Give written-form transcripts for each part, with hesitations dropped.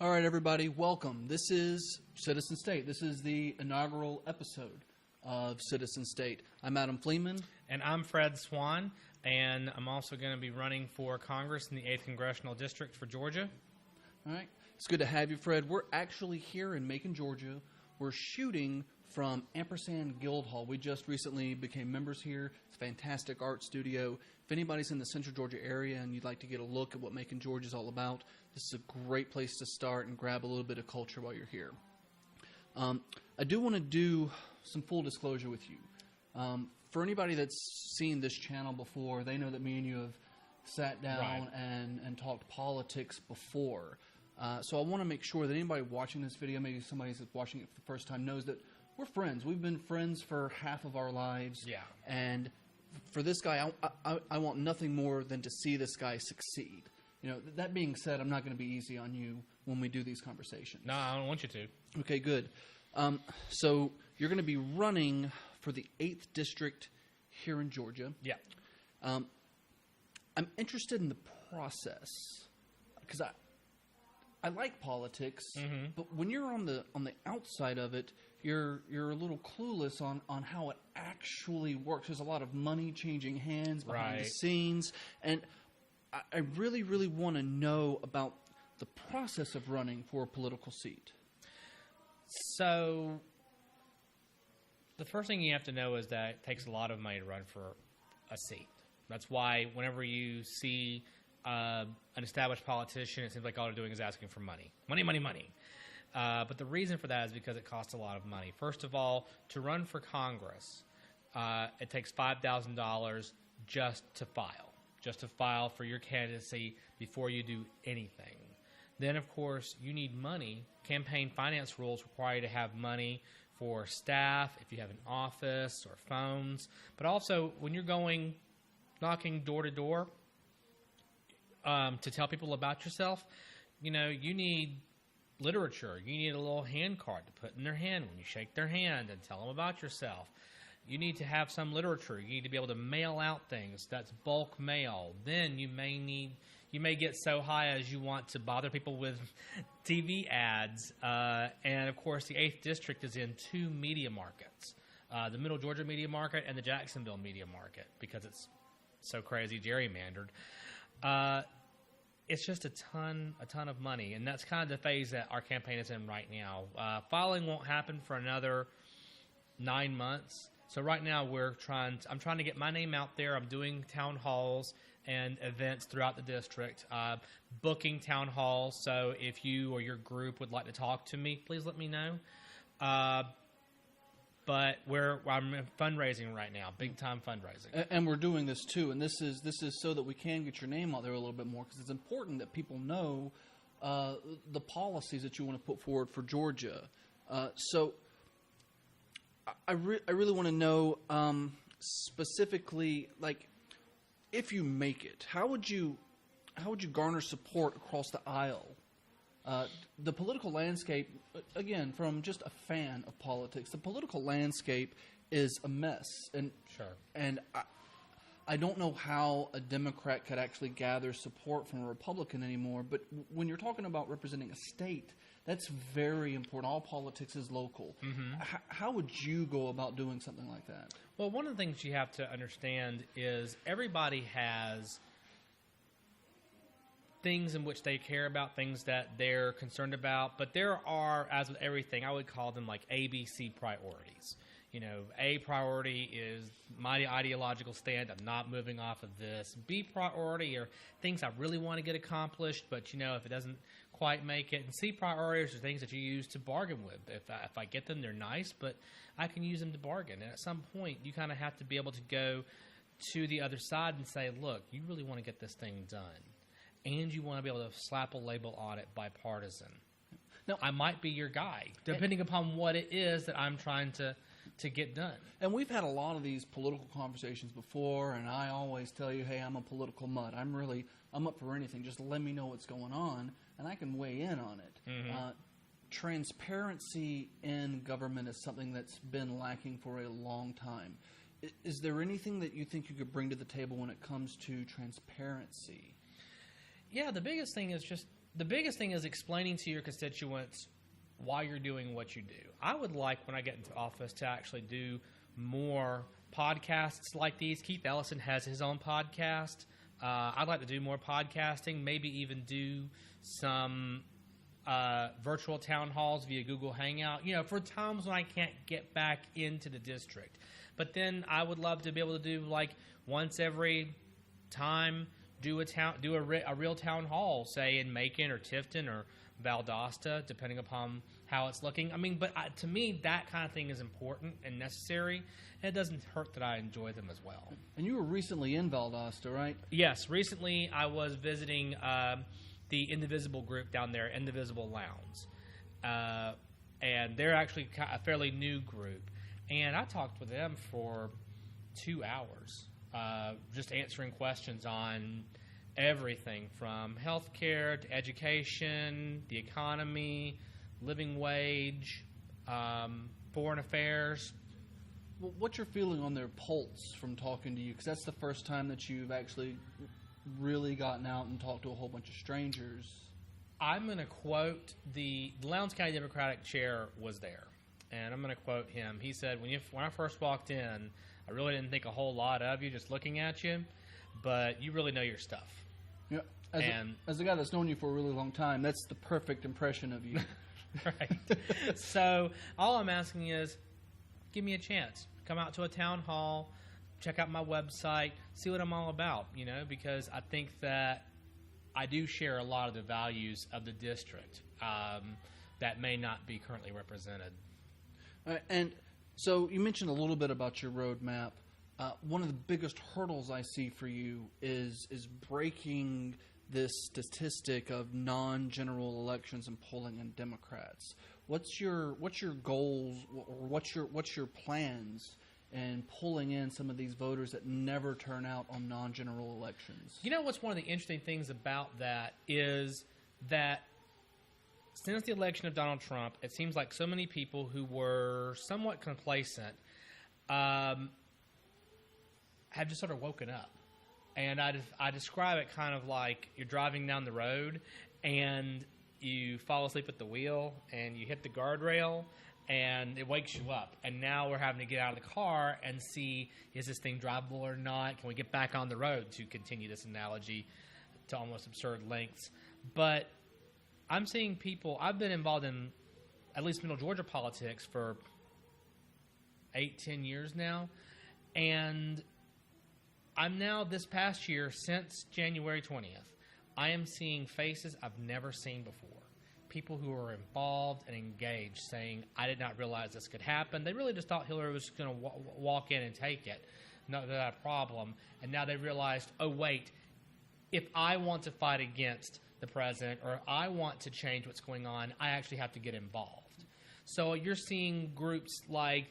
All right, everybody, welcome. This is Citizen State. This is the inaugural episode of Citizen State. I'm Adam Fleeman. And I'm Fred Swan, and I'm also going to be running for Congress in the 8th Congressional District for Georgia. All right. It's good to have you, Fred. We're actually here in Macon, Georgia. We're shooting from Ampersand Guild Hall. We just recently became members here. It's a fantastic art studio. If anybody's in the Central Georgia area and you'd like to get a look at what Macon, Georgia is all about, this is a great place to start and grab a little bit of culture while you're here. I do want to do some full disclosure with you. For anybody that's seen this channel before, they know that me and you have sat down and talked politics before. So I want to make sure that anybody watching this video, maybe somebody that's watching it for the first time, knows that we're friends. We've been friends for half of our lives. Yeah. And for this guy, I want nothing more than to see this guy succeed. You know, that being said, I'm not going to be easy on you when we do these conversations. No, I don't want you to. Okay, good. So you're going to be running for the 8th District here in Georgia. Yeah. I'm interested in the process because I like politics, but when you're on the outside of it, you're a little clueless on how it actually works. There's a lot of money changing hands behind the scenes, and I really, really want to know about the process of running for a political seat. So the first thing you have to know is that it takes a lot of money to run for a seat. That's why whenever you see an established politician, it seems like all they're doing is asking for money. Money, money, money. But the reason for that is because it costs a lot of money. First of all, to run for Congress, it takes $5,000 just to file for your candidacy before you do anything. Then, of course, you need money. Campaign finance rules require you to have money for staff, if you have an office or phones. But also, when you're going knocking door to door to tell people about yourself, you know, you need literature. You need a little hand card to put in their hand when you shake their hand and tell them about yourself. You need to have some literature. You need to be able to mail out things. That's bulk mail. Then you may get so high as you want to bother people with TV ads. And, of course, the 8th District is in two media markets, the Middle Georgia media market and the Jacksonville media market, because it's so crazy gerrymandered. It's just a ton of money, and that's kind of the phase that our campaign is in right now. Filing won't happen for another 9 months. So right now I'm trying to get my name out there. I'm doing town halls and events throughout the district, booking town halls. So if you or your group would like to talk to me, please let me know. But I'm fundraising right now, big time fundraising, and we're doing this too. And this is so that we can get your name out there a little bit more, because it's important that people know the policies that you want to put forward for Georgia. So I really want to know specifically, like, if you make it, how would you garner support across the aisle? The political landscape, again, from just a fan of politics, the political landscape is a mess. And sure. And I don't know how a Democrat could actually gather support from a Republican anymore. But when you're talking about representing a state, that's very important. All politics is local. How would you go about doing something like that? Well, one of the things you have to understand is everybody has things in which they care about, things that they're concerned about, but there are, as with everything, I would call them like A.B.C. priorities. You know, A priority is my ideological stand. I'm not moving off of this. B priority are things I really want to get accomplished, but, you know, if it doesn't quite make it. And C priorities are things that you use to bargain with. If I get them, they're nice, but I can use them to bargain. And at some point, you kind of have to be able to go to the other side and say, look, you really want to get this thing done. And you want to be able to slap a label on it, bipartisan. Now, I might be your guy, depending upon what it is that I'm trying to get done. And we've had a lot of these political conversations before, and I always tell you, hey, I'm a political mutt. I'm up for anything. Just let me know what's going on, and I can weigh in on it. Transparency in government is something that's been lacking for a long time. Is there anything that you think you could bring to the table when it comes to transparency? Yeah, the biggest thing is just the biggest thing is explaining to your constituents why you're doing what you do. I would like, when I get into office, to actually do more podcasts like these. Keith Ellison has his own podcast. I'd like to do more podcasting, maybe even do some virtual town halls via Google Hangout, for times when I can't get back into the district. But then I would love to be able to do, like, once every time, do a real town hall, say in Macon or Tifton or Valdosta, depending upon how it's looking. I mean, but to me, that kind of thing is important and necessary. And it doesn't hurt that I enjoy them as well. And you were recently in Valdosta, right? Yes, recently I was visiting the Indivisible group down there, Indivisible Lowndes. And they're actually a fairly new group. And I talked with them for 2 hours, just answering questions on everything from healthcare to education, the economy, living wage, foreign affairs. Well, what's your feeling on their pulse from talking to you? Because that's the first time that you've actually really gotten out and talked to a whole bunch of strangers. I'm going to quote the Lowndes County Democratic chair was there, and I'm going to quote him. He said, when I first walked in, I really didn't think a whole lot of you just looking at you, but you really know your stuff. Yeah. As a guy that's known you for a really long time, that's the perfect impression of you. Right. So all I'm asking is, give me a chance. Come out to a town hall, check out my website, see what I'm all about, because I think that I do share a lot of the values of the district that may not be currently represented. And so you mentioned a little bit about your roadmap. One of the biggest hurdles I see for you is breaking this statistic of non-general elections and polling in Democrats. What's your goals, or what's your plans in pulling in some of these voters that never turn out on non-general elections? What's one of the interesting things about that is that since the election of Donald Trump, it seems like so many people who were somewhat complacent have just sort of woken up. And I describe it kind of like you're driving down the road and you fall asleep at the wheel and you hit the guardrail and it wakes you up. And now we're having to get out of the car and see, is this thing drivable or not? Can we get back on the road, to continue this analogy to almost absurd lengths? But I'm seeing people, I've been involved in at least Middle Georgia politics for 8-10 years now. And I'm now, this past year, since January 20th, I am seeing faces I've never seen before. People who are involved and engaged saying, I did not realize this could happen. They really just thought Hillary was going to walk in and take it. Not that a problem. And now they realized, oh, wait, if I want to fight against the president or I want to change what's going on, I actually have to get involved. So you're seeing groups like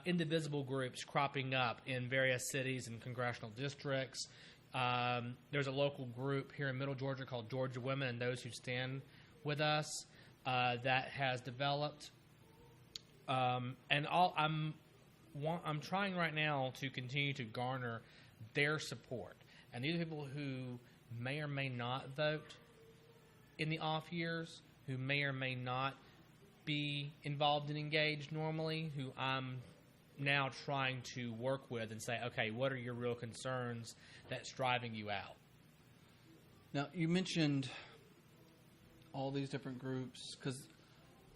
indivisible groups cropping up in various cities and congressional districts. There's a local group here in Middle Georgia called Georgia Women and Those Who Stand With Us that has developed. I'm trying right now to continue to garner their support. And these are people who may or may not vote in the off years, who may or may not be involved and engaged normally, who I'm now trying to work with and say, okay, what are your real concerns that's driving you out? Now, you mentioned all these different groups, because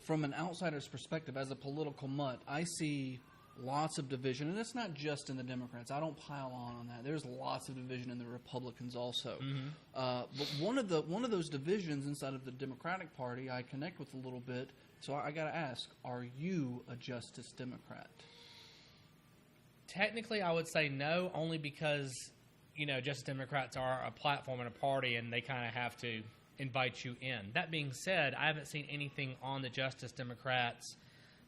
from an outsider's perspective, as a political mutt, I see lots of division, and it's not just in the Democrats. I don't pile on that. There's lots of division in the Republicans also. Mm-hmm. But one of those divisions inside of the Democratic Party I connect with a little bit. So I got to ask, are you a Justice Democrat? Technically, I would say no, only because, Justice Democrats are a platform and a party, and they kind of have to invite you in. That being said, I haven't seen anything on the Justice Democrats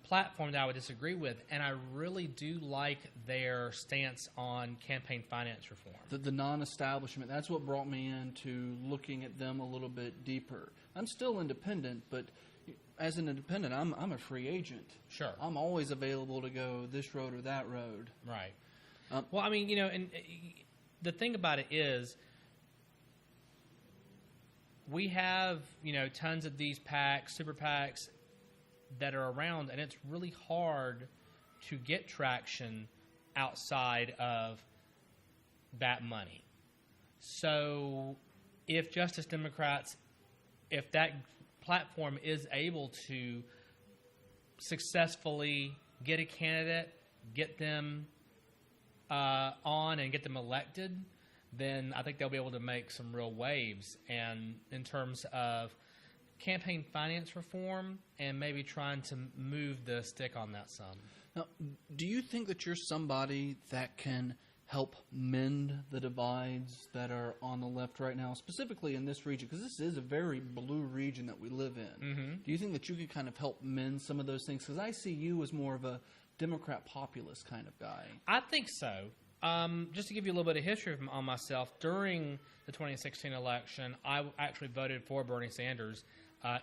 platform that I would disagree with, and I really do like their stance on campaign finance reform. The non-establishment, that's what brought me into looking at them a little bit deeper. I'm still independent, but as an independent, I'm a free agent. Sure. I'm always available to go this road or that road. Right. Well, I mean, and the thing about it is, we have, tons of these PACs, super PACs that are around, and it's really hard to get traction outside of that money. So if Justice Democrats, if that platform is able to successfully get a candidate, get them on and get them elected, then I think they'll be able to make some real waves. And in terms of campaign finance reform and maybe trying to move the stick on that some. Now, do you think that you're somebody that can help mend the divides that are on the left right now, specifically in this region? Because this is a very blue region that we live in. Mm-hmm. Do you think that you could kind of help mend some of those things? Because I see you as more of a Democrat populist kind of guy. I think so. Just to give you a little bit of history on myself, during the 2016 election, I actually voted for Bernie Sanders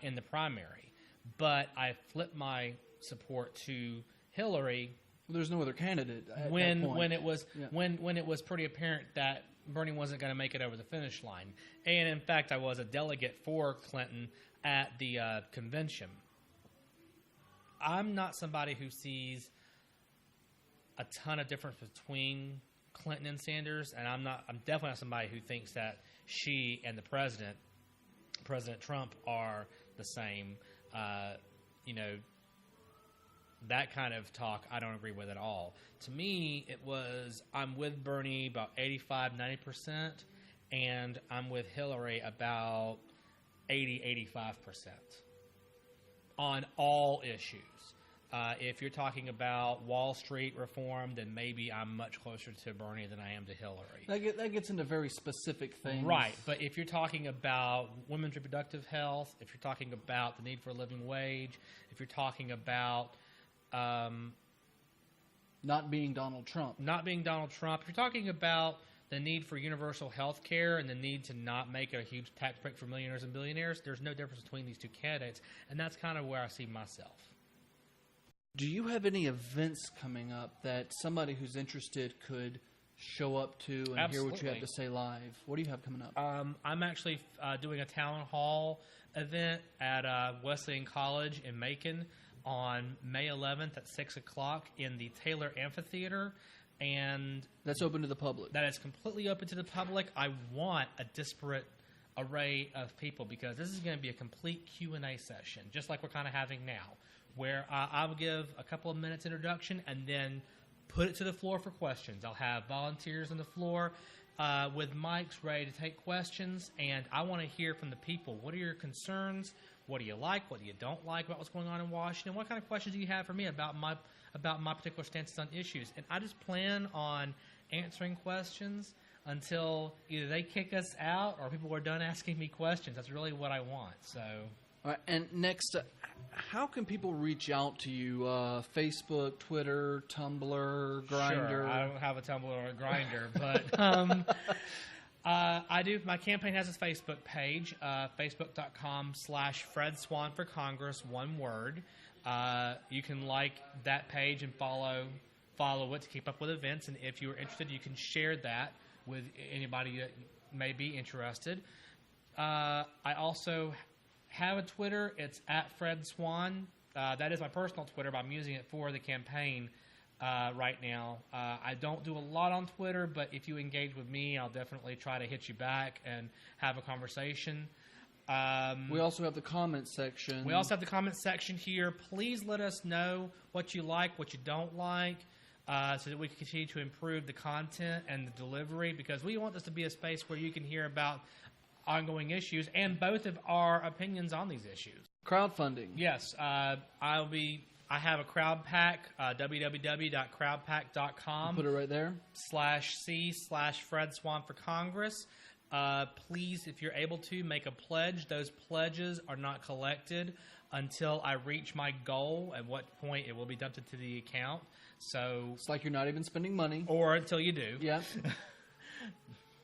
in the primary, but I flipped my support to Hillary. Well, there's no other candidate at when that point. when it was pretty apparent that Bernie wasn't going to make it over the finish line, and in fact, I was a delegate for Clinton at the convention. I'm not somebody who sees a ton of difference between Clinton and Sanders, and I'm definitely not somebody who thinks that she and the President Trump, are the same. That kind of talk I don't agree with at all. To me, it was I'm with Bernie about 85-90%, and I'm with Hillary about 80-85% on all issues. If you're talking about Wall Street reform, then maybe I'm much closer to Bernie than I am to Hillary. That gets into very specific things. Right, but if you're talking about women's reproductive health, if you're talking about the need for a living wage, if you're talking about not being Donald Trump. If you're talking about the need for universal health care and the need to not make a huge tax break for millionaires and billionaires, there's no difference between these two candidates, and that's kind of where I see myself. Do you have any events coming up that somebody who's interested could show up to and Absolutely. hear what you have to say live? What do you have coming up? I'm actually doing a town hall event at Wesleyan College in Macon on May 11th at 6 o'clock in the Taylor Amphitheater. And that's open to the public. That is completely open to the public. I want a disparate array of people because this is going to be a complete Q&A session, just like we're kind of having now, where I will give a couple of minutes introduction and then put it to the floor for questions. I'll have volunteers on the floor with mics ready to take questions, and I want to hear from the people. What are your concerns? What do you like? What do you don't like about what's going on in Washington? What kind of questions do you have for me about my particular stances on issues? And I just plan on answering questions until either they kick us out or people are done asking me questions. That's really what I want. So. All right, and next, how can people reach out to you? Facebook, Twitter, Tumblr, Grindr? Sure, I don't have a Tumblr or a Grindr, but I do. My campaign has a Facebook page, facebook.com/Fred Swan for Congress, one word. You can like that page and follow it to keep up with events, and if you are interested, you can share that with anybody that may be interested. I also have a Twitter. It's @FredSwan. That is my personal Twitter, but I'm using it for the campaign right now. I don't do a lot on Twitter, but if you engage with me, I'll definitely try to hit you back and have a conversation. We also have the comment section. We also have the comment section here. Please let us know what you like, what you don't like, so that we can continue to improve the content and the delivery, because we want this to be a space where you can hear about ongoing issues and both of our opinions on these issues. Crowdfunding. Yes. I have a crowd pack, www.crowdpack.com. Put it right there. /C/Fred Swan for Congress. Please, if you're able to, make a pledge. Those pledges are not collected until I reach my goal, at what point it will be dumped into the account. So it's like you're not even spending money. Or until you do. Yeah.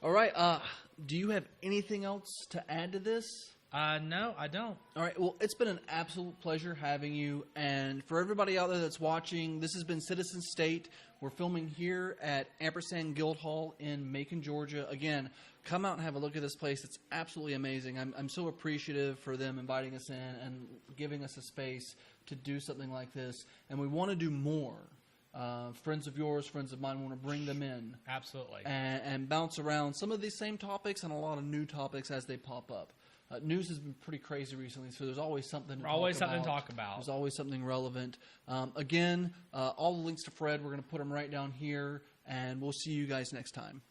All right. Do you have anything else to add to this? No, I don't. All right. Well, it's been an absolute pleasure having you. And for everybody out there that's watching, this has been Citizen State. We're filming here at Ampersand Guild Hall in Macon, Georgia. Again, come out and have a look at this place. It's absolutely amazing. I'm so appreciative for them inviting us in and giving us a space to do something like this. And we want to do more. Friends of yours, friends of mine, want to bring them in. Absolutely. And bounce around some of these same topics and a lot of new topics as they pop up. News has been pretty crazy recently, so there's always something to talk about. There's always something relevant. Again, all the links to Fred, we're going to put them right down here, and we'll see you guys next time.